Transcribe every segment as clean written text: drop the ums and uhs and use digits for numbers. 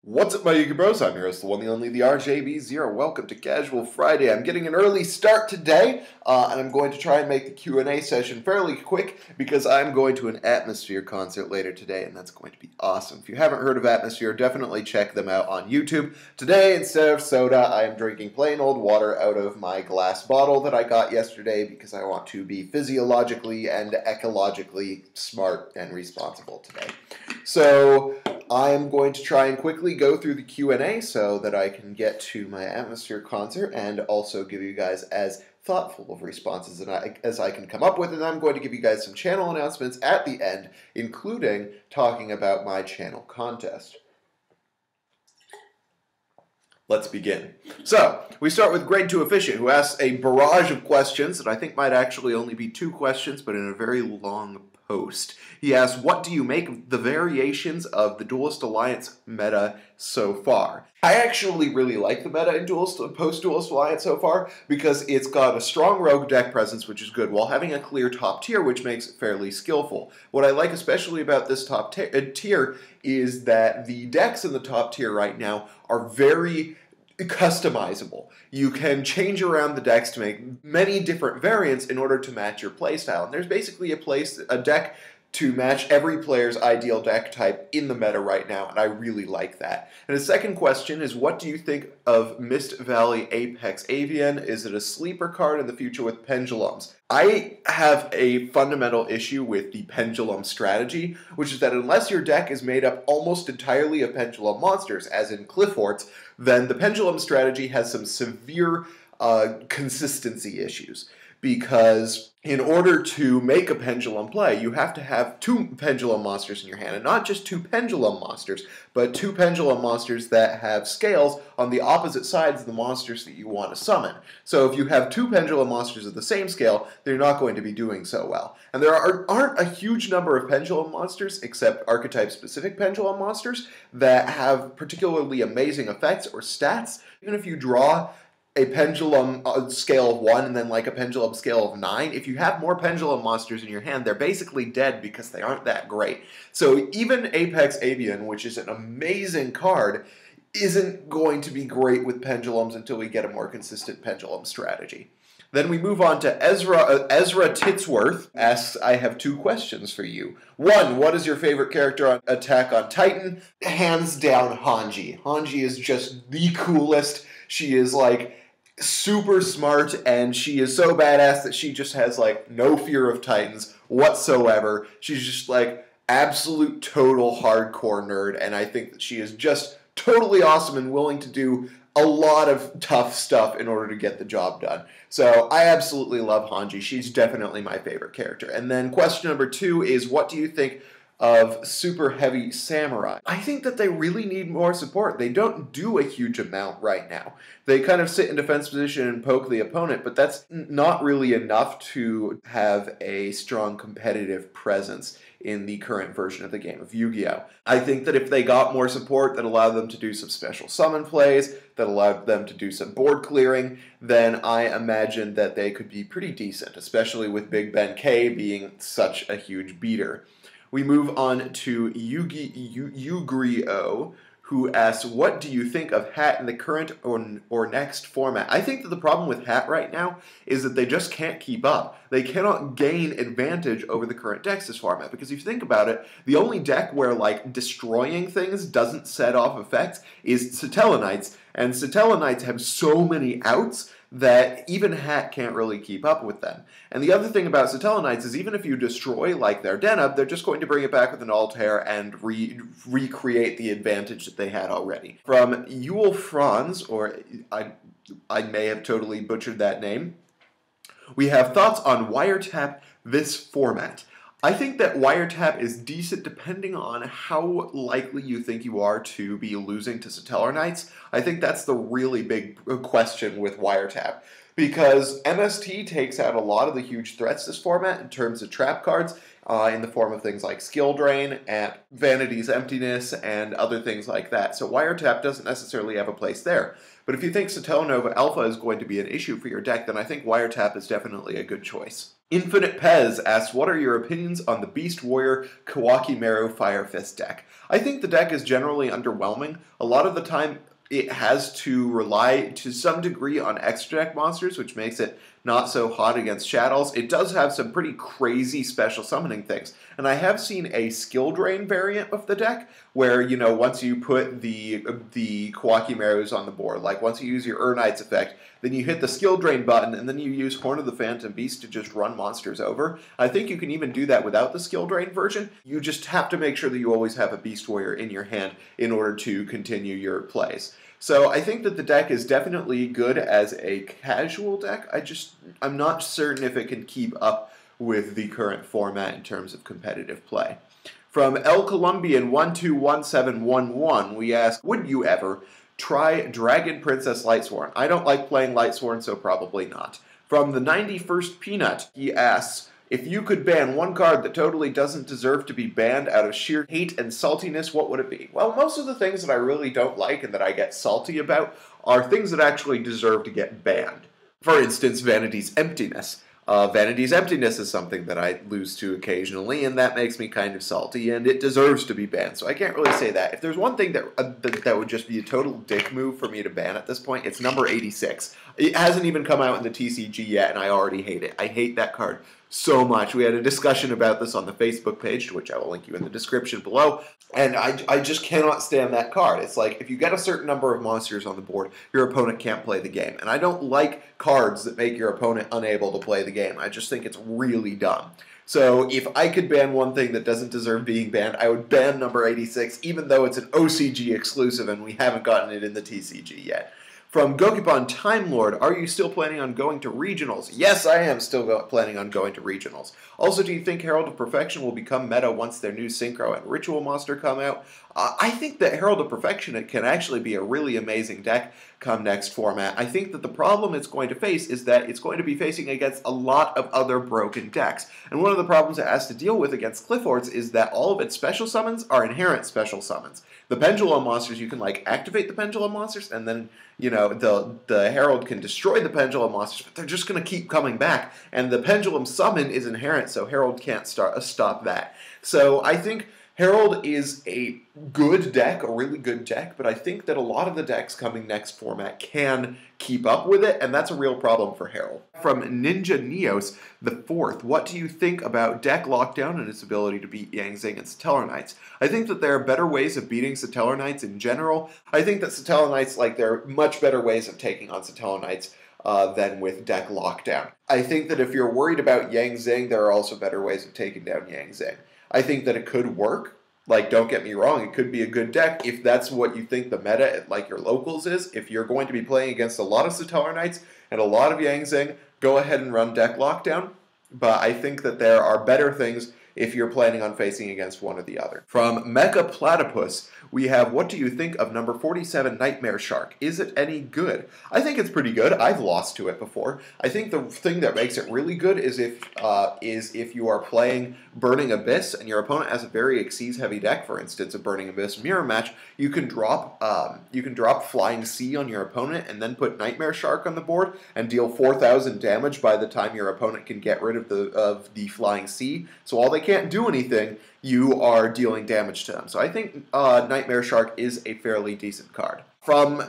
What's up, my Yugi Bros? I'm your host, the one, the only, the RJB0. Welcome to Casual Friday. I'm getting an early start today, and I'm going to try and make the Q&A session fairly quick because I'm going to an Atmosphere concert later today, and that's going to be awesome. If you haven't heard of Atmosphere, definitely check them out on YouTube. Today, instead of soda, I am drinking plain old water out of my glass bottle that I got yesterday because I want to be physiologically and ecologically smart and responsible today. So I'm going to try and quickly go through the Q&A so that I can get to my Atmosphere concert and also give you guys as thoughtful of responses as I can come up with, and I'm going to give you guys some channel announcements at the end, including talking about my channel contest. Let's begin. So, we start with Grade 2 Efficient, who asks a barrage of questions that I think might actually only be 2 questions, but in a very long post. He asks, what do you make of the variations of the Duelist Alliance meta so far? I actually really like the meta in post-Duelist Alliance so far because it's got a strong rogue deck presence, which is good, while having a clear top tier, which makes it fairly skillful. What I like especially about this top tier is that the decks in the top tier right now are very customizable. You can change around the decks to make many different variants in order to match your playstyle. And there's basically a deck to match every player's ideal deck type in the meta right now, and I really like that. And the second question is, what do you think of Mist Valley Apex Avian? Is it a sleeper card in the future with pendulums? I have a fundamental issue with the pendulum strategy, which is that unless your deck is made up almost entirely of pendulum monsters, as in Clifforts, then the pendulum strategy has some severe consistency issues. Because in order to make a pendulum play, you have to have 2 pendulum monsters in your hand, and not just 2 pendulum monsters, but 2 pendulum monsters that have scales on the opposite sides of the monsters that you want to summon. So if you have 2 pendulum monsters of the same scale, they're not going to be doing so well. And there aren't a huge number of pendulum monsters, except archetype-specific pendulum monsters, that have particularly amazing effects or stats. Even if you draw a pendulum scale of 1 and then like a pendulum scale of 9, if you have more pendulum monsters in your hand, they're basically dead because they aren't that great. So even Apex Avian, which is an amazing card, isn't going to be great with pendulums until we get a more consistent pendulum strategy. Then we move on to Ezra Titsworth asks, I have 2 questions for you. 1, what is your favorite character on Attack on Titan? Hands down, Hanji. Hanji is just the coolest. She is like super smart, and she is so badass that she just has like no fear of Titans whatsoever. She's just like absolute total hardcore nerd, and I think that she is just totally awesome and willing to do a lot of tough stuff in order to get the job done. So I absolutely love Hanji. She's definitely my favorite character. And then question number 2 is, what do you think of Super Heavy Samurai? I think that they really need more support. They don't do a huge amount right now. They kind of sit in defense position and poke the opponent, but that's not really enough to have a strong competitive presence in the current version of the game of Yu-Gi-Oh! I think that if they got more support that allowed them to do some special summon plays, that allowed them to do some board clearing, then I imagine that they could be pretty decent, especially with Big Ben K being such a huge beater. We move on to Ugrio, who asks, what do you think of Hat in the current or next format? I think that the problem with Hat right now is that they just can't keep up. They cannot gain advantage over the current decks this format, because if you think about it, the only deck where like destroying things doesn't set off effects is Satellanites, and Satellanites have so many outs that even Hat can't really keep up with them. And the other thing about Satellanites is even if you destroy like their Deneb, they're just going to bring it back with an Altair and recreate the advantage that they had already. From Yule Franz, or I may have totally butchered that name, we have thoughts on Wiretap this format. I think that Wiretap is decent depending on how likely you think you are to be losing to Satellanites. I think that's the really big question with Wiretap, because MST takes out a lot of the huge threats this format in terms of trap cards, in the form of things like Skill Drain and Vanity's Emptiness and other things like that. So Wiretap doesn't necessarily have a place there. But if you think Satellanova Alpha is going to be an issue for your deck, then I think Wiretap is definitely a good choice. Infinite Pez asks, what are your opinions on the Beast Warrior Kawakimeru Fire Fist deck? I think the deck is generally underwhelming. A lot of the time it has to rely to some degree on extra deck monsters, which makes it not so hot against Shaddolls. It does have some pretty crazy special summoning things. And I have seen a skill drain variant of the deck where, you know, once you put the Kawakimerus on the board, like once you use your Urknights effect, then you hit the skill drain button, and then you use Horn of the Phantom Beast to just run monsters over. I think you can even do that without the skill drain version. You just have to make sure that you always have a Beast Warrior in your hand in order to continue your plays. So I think that the deck is definitely good as a casual deck. I'm not certain if it can keep up with the current format in terms of competitive play. From El Colombian 121711, we ask, would you ever try Dragon Princess Lightsworn? I don't like playing Lightsworn, so probably not. From the 91st Peanut, he asks, if you could ban one card that totally doesn't deserve to be banned out of sheer hate and saltiness, what would it be? Well, most of the things that I really don't like and that I get salty about are things that actually deserve to get banned. For instance, Vanity's Emptiness. Vanity's Emptiness is something that I lose to occasionally, and that makes me kind of salty, and it deserves to be banned, so I can't really say that. If there's one thing that would just be a total dick move for me to ban at this point, it's number 86. It hasn't even come out in the TCG yet, and I already hate it. I hate that card so much. We had a discussion about this on the Facebook page, to which I will link you in the description below, and I just cannot stand that card. It's like, if you get a certain number of monsters on the board, your opponent can't play the game, and I don't like cards that make your opponent unable to play the game. I just think it's really dumb. So if I could ban one thing that doesn't deserve being banned, I would ban number 86, even though it's an OCG exclusive and we haven't gotten it in the TCG yet. From Gokipon Time Lord, are you still planning on going to regionals? Yes, I am still planning on going to regionals. Also, do you think Herald of Perfection will become meta once their new Synchro and Ritual monster come out? I think that Herald of Perfection can actually be a really amazing deck come next format. I think that the problem it's going to face is that it's going to be facing against a lot of other broken decks. And one of the problems it has to deal with against Clifford's is that all of its special summons are inherent special summons. The Pendulum monsters, you can like activate the Pendulum monsters, and then, you know, the Herald can destroy the Pendulum monsters, but they're just going to keep coming back. And the Pendulum summon is inherent, so Herald can't stop that. So I think Herald is a good deck, a really good deck, but I think that a lot of the decks coming next format can keep up with it, and that's a real problem for Herald. From Ninja Neos the 4th, what do you think about deck lockdown and its ability to beat Yang Zing and Satellar Knights? I think that there are better ways of beating Satellar Knights in general. I think that Satellar Knights, like, there are much better ways of taking on Satellar Knights than with deck lockdown. I think that if you're worried about Yang Zing, there are also better ways of taking down Yang Zing. I think that it could work. Like, don't get me wrong, it could be a good deck if that's what you think the meta at, like, your locals is. If you're going to be playing against a lot of Satellar Knights and a lot of Yang Zing, go ahead and run deck lockdown. But I think that there are better things if you're planning on facing against one or the other. From Mecha Platypus, we have, what do you think of number 47 Nightmare Shark? Is it any good? I think it's pretty good. I've lost to it before. I think the thing that makes it really good is if you are playing Burning Abyss and your opponent has a very Xyz heavy deck, for instance, a Burning Abyss mirror match, you can drop Flying Sea on your opponent and then put Nightmare Shark on the board and deal 4,000 damage by the time your opponent can get rid of the Flying Sea. So while they can't do anything, you are dealing damage to them. So I think Nightmare Shark is a fairly decent card. From,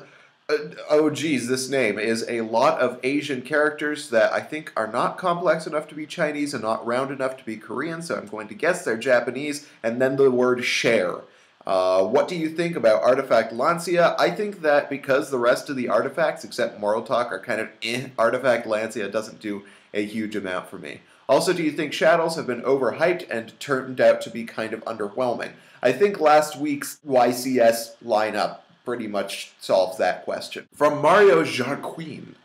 oh geez, this name is a lot of Asian characters that I think are not complex enough to be Chinese and not round enough to be Korean, so I'm going to guess they're Japanese, and then the word share. What do you think about Artifact Lancia? I think that because the rest of the artifacts, except Moral Talk, are kind of Artifact Lancia doesn't do a huge amount for me. Also, do you think Shaddolls have been overhyped and turned out to be kind of underwhelming? I think last week's YCS lineup pretty much solves that question. From Mario Jarquin,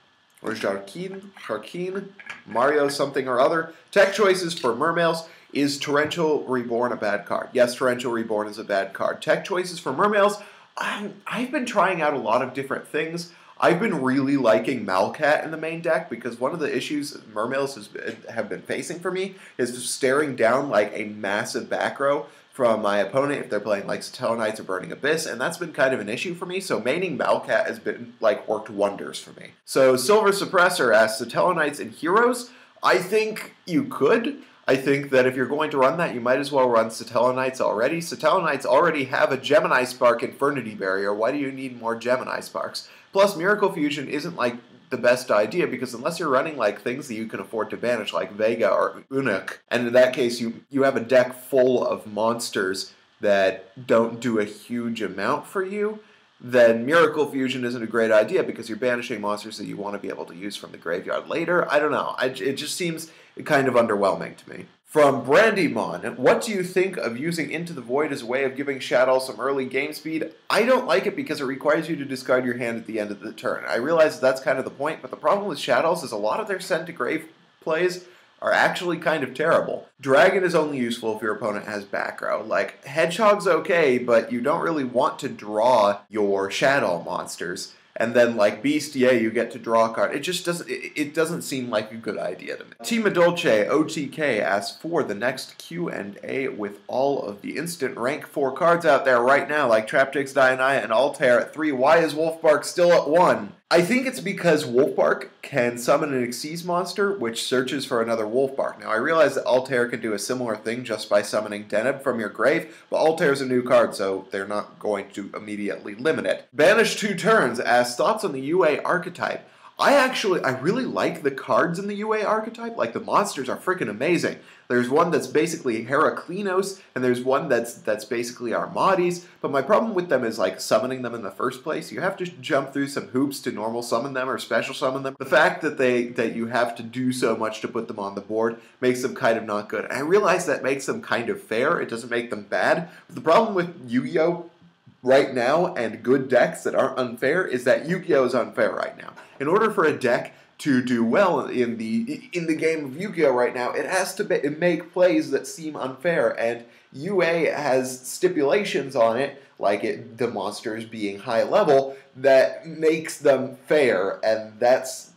or Jarquin, Mario something or other. Tech choices for Mermails. Is Torrential Reborn a bad card? Yes, Torrential Reborn is a bad card. Tech choices for Mermails. I've been trying out a lot of different things. I've been really liking Malcat in the main deck because one of the issues Mermails have been facing for me is staring down like a massive back row from my opponent if they're playing like Satellar Knights or Burning Abyss, and that's been kind of an issue for me, so maining Malcat has been, like, worked wonders for me. So Silver Suppressor asks, Satellar Knights and Heroes? I think you could. I think that if you're going to run that, you might as well run Satellanites already. Satellanites already have a Gemini Spark Infernity Barrier. Why do you need more Gemini Sparks? Plus, Miracle Fusion isn't like the best idea, because unless you're running like things that you can afford to banish, like Vega or Unuk, and in that case you have a deck full of monsters that don't do a huge amount for you, then Miracle Fusion isn't a great idea because you're banishing monsters that you want to be able to use from the graveyard later. I don't know. It just seems kind of underwhelming to me. From Brandymon, what do you think of using Into the Void as a way of giving Shaddoll some early game speed? I don't like it because it requires you to discard your hand at the end of the turn. I realize that's kind of the point, but the problem with Shaddolls is a lot of their Send to Grave plays are actually kind of terrible. Dragon is only useful if your opponent has back row. Like, Hedgehog's okay, but you don't really want to draw your Shaddoll monsters. And then, like, Beast, yeah, you get to draw a card. It just doesn't, it doesn't seem like a good idea to me. Tima Dolce OTK asks for the next Q&A with all of the instant rank 4 cards out there right now, like Traptrix, Dianaya, and Altair at 3. Why is Wolfbark still at 1? I think it's because Wolfbark can summon an Xyz monster, which searches for another Wolfbark. Now, I realize that Altair can do a similar thing just by summoning Deneb from your grave, but Altair's a new card, so they're not going to immediately limit it. Banish 2 turns asks thoughts on the UA archetype. I really like the cards in the UA archetype. Like, the monsters are freaking amazing. There's one that's basically Heraklinos, and there's one that's basically Armades, but my problem with them is, like, summoning them in the first place. You have to jump through some hoops to normal summon them or special summon them. The fact that you have to do so much to put them on the board makes them kind of not good. And I realize that makes them kind of fair. It doesn't make them bad. But the problem with Yu-Gi-Oh! Right now, and good decks that aren't unfair, is that Yu-Gi-Oh! Is unfair right now. In order for a deck to do well in the game of Yu-Gi-Oh! Right now, it has to make plays that seem unfair, and UA has stipulations on it, like the monsters being high level, that makes them fair, and that's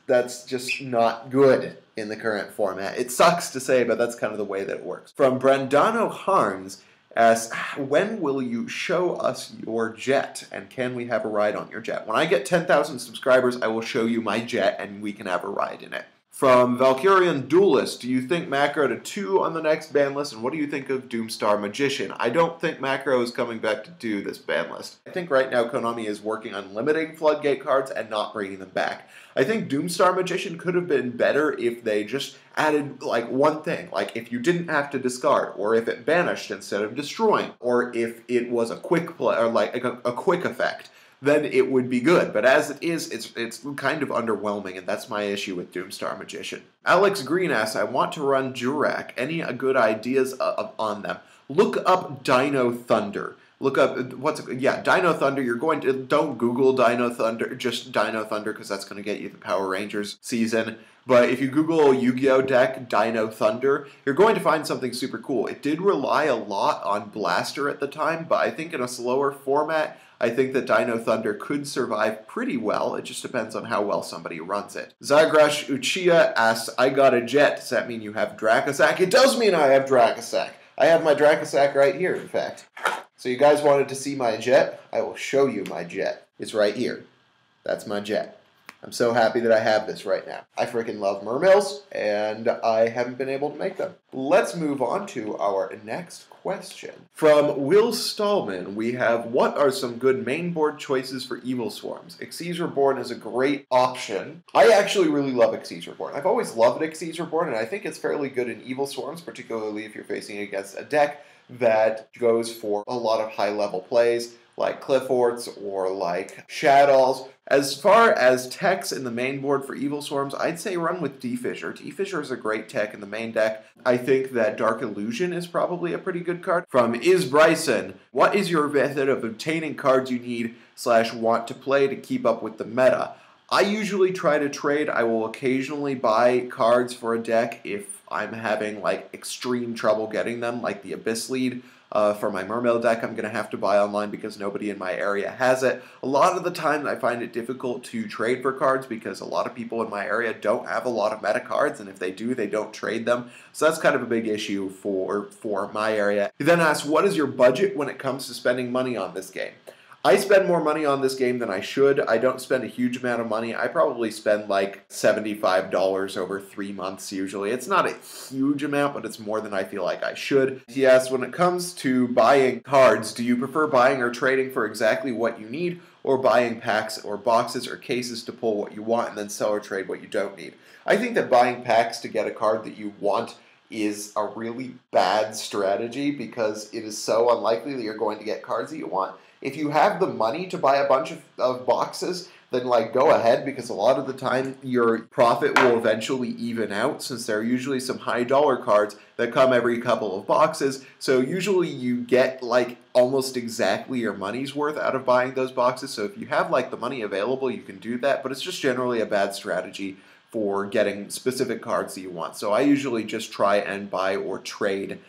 just not good in the current format. It sucks to say, but that's kind of the way that it works. From Brandano Harns asks, when will you show us your jet, and can we have a ride on your jet? When I get 10,000 subscribers, I will show you my jet, and we can have a ride in it. From Valkyrian Duelist, do you think Macro to 2 on the next ban list, and what do you think of Doomstar Magician? I don't think Macro is coming back to 2 this ban list. I think right now Konami is working on limiting Floodgate cards and not bringing them back. I think Doomstar Magician could have been better if they just added, like, one thing. Like, if you didn't have to discard, or if it banished instead of destroying, or if it was a quick play, or like a quick effect, then it would be good. But as it is, it's kind of underwhelming, and that's my issue with Doomstar Magician. Alex Green asks, I want to run Jurak. Any good ideas on them? Look up Dino Thunder. Look up, Dino Thunder. You're going to, don't Google Dino Thunder, just Dino Thunder, because that's going to get you the Power Rangers season. But if you Google Yu-Gi-Oh! Deck Dino Thunder, you're going to find something super cool. It did rely a lot on Blaster at the time, but I think in a slower format, I think that Dino Thunder could survive pretty well. It just depends on how well somebody runs it. Zagrash Uchiha asks, I got a jet. Does that mean you have Dracosack? It does mean I have Dracosack. I have my Dracosack right here, in fact. So you guys wanted to see my jet? I will show you my jet. It's right here. That's my jet. I'm so happy that I have this right now. I freaking love mermails, and I haven't been able to make them. Let's move on to our next question. From Will Stallman, we have, what are some good main board choices for Evilswarms? Xyz Reborn is a great option. I actually really love Xyz Reborn. I've always loved Xyz Reborn, and I think it's fairly good in Evilswarms, particularly if you're facing against a deck that goes for a lot of high-level plays, like Clifforts or like Shaddolls. As far as techs in the main board for Evilswarms, I'd say run with D-Fissure. D-Fissure is a great tech in the main deck. I think that Dark Illusion is probably a pretty good card. From Is Bryson, what is your method of obtaining cards you need / want to play to keep up with the meta? I usually try to trade. I will occasionally buy cards for a deck if I'm having like extreme trouble getting them, like the Abyss Lead. For my Mermail deck, I'm going to have to buy online because nobody in my area has it. A lot of the time, I find it difficult to trade for cards because a lot of people in my area don't have a lot of meta cards, and if they do, they don't trade them. So that's kind of a big issue for my area. He then asks, what is your budget when it comes to spending money on this game? I spend more money on this game than I should. I don't spend a huge amount of money. I probably spend like $75 over 3 months usually. It's not a huge amount, but it's more than I feel like I should. He asks, when it comes to buying cards, do you prefer buying or trading for exactly what you need, or buying packs or boxes or cases to pull what you want and then sell or trade what you don't need? I think that buying packs to get a card that you want is a really bad strategy because it is so unlikely that you're going to get cards that you want. If you have the money to buy a bunch of boxes, then like go ahead, because a lot of the time your profit will eventually even out, since there are usually some high dollar cards that come every couple of boxes. So usually you get like almost exactly your money's worth out of buying those boxes. So if you have like the money available, you can do that, but it's just generally a bad strategy for getting specific cards that you want. So I usually just try and buy or trade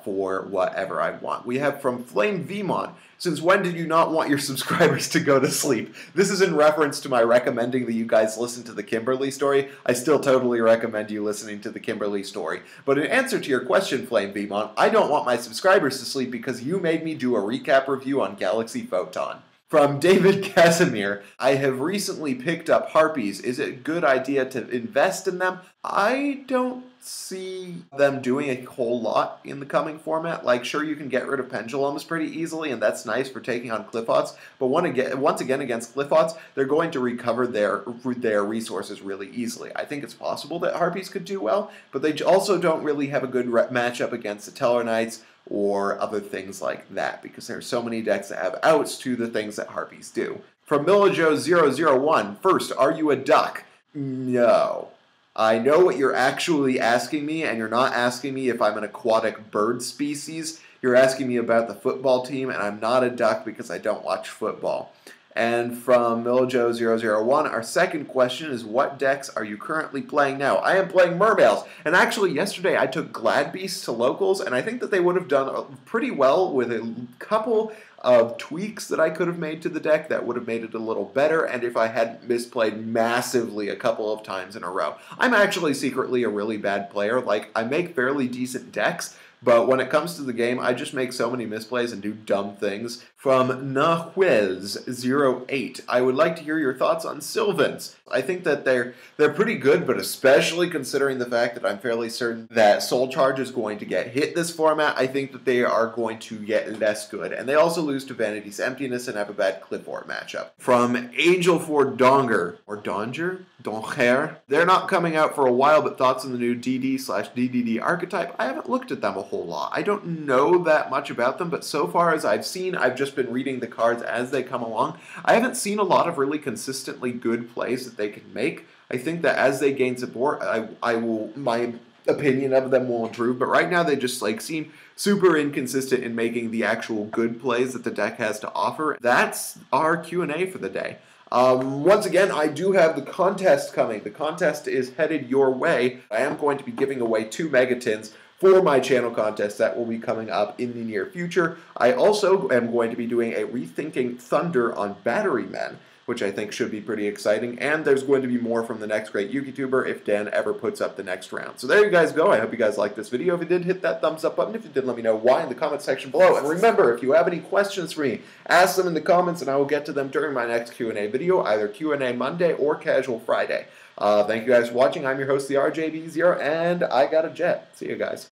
for whatever I want. We have from Flame Vmon, since when did you not want your subscribers to go to sleep? This is in reference to my recommending that you guys listen to the Kimberly story. I still totally recommend you listening to the Kimberly story. But in answer to your question, Flame Vmon, I don't want my subscribers to sleep because you made me do a recap review on Galaxy Photon. From David Casimir, I have recently picked up Harpies. Is it a good idea to invest in them? I don't see them doing a whole lot in the coming format. Like, sure, you can get rid of pendulums pretty easily, and that's nice for taking on Cliffots, but once again against Cliffots, they're going to recover their resources really easily. I think it's possible that Harpies could do well, but they also don't really have a good matchup against the Tellarknights or other things like that, because there are so many decks that have outs to the things that Harpies do. From Millajo001, first, are you a duck? No. I know what you're actually asking me, and you're not asking me if I'm an aquatic bird species. You're asking me about the football team, and I'm not a duck because I don't watch football. And from Millajo001, our second question is, what decks are you currently playing now? I am playing Mermails, and actually yesterday I took Glad Beasts to locals, and I think that they would have done pretty well with a couple of tweaks that I could have made to the deck that would have made it a little better, and if I hadn't misplayed massively a couple of times in a row. I'm actually secretly a really bad player. Like, I make fairly decent decks, but when it comes to the game, I just make so many misplays and do dumb things. From Nahuez08, I would like to hear your thoughts on Sylvans. I think that they're pretty good, but especially considering the fact that I'm fairly certain that Soul Charge is going to get hit this format, I think that they are going to get less good. And they also lose to Vanity's Emptiness and have a bad Clifford matchup. From Angel for Donger, or Donger? Donger. They're not coming out for a while, but thoughts on the new DD/DDD archetype? I haven't looked at them a whole lot. I don't know that much about them, but so far as I've seen, I've just been reading the cards as they come along. I haven't seen a lot of really consistently good plays that they can make. I think that as they gain support, my opinion of them will improve, but right now they just like seem super inconsistent in making the actual good plays that the deck has to offer. That's our Q&A for the day. Once again, I do have the contest coming. The contest is headed your way. I am going to be giving away 2 Megatins for my channel contest that will be coming up in the near future. I also am going to be doing a Rethinking Thunder on Battery Men, which I think should be pretty exciting, and there's going to be more from the next great YouTuber if Dan ever puts up the next round. So there you guys go. I hope you guys liked this video. If you did, hit that thumbs up button. If you did, let me know why in the comment section below. And remember, if you have any questions for me, ask them in the comments and I will get to them during my next Q&A video, either Q&A Monday or Casual Friday. Thank you guys for watching. I'm your host, the RJB0, and I got a jet. See you guys.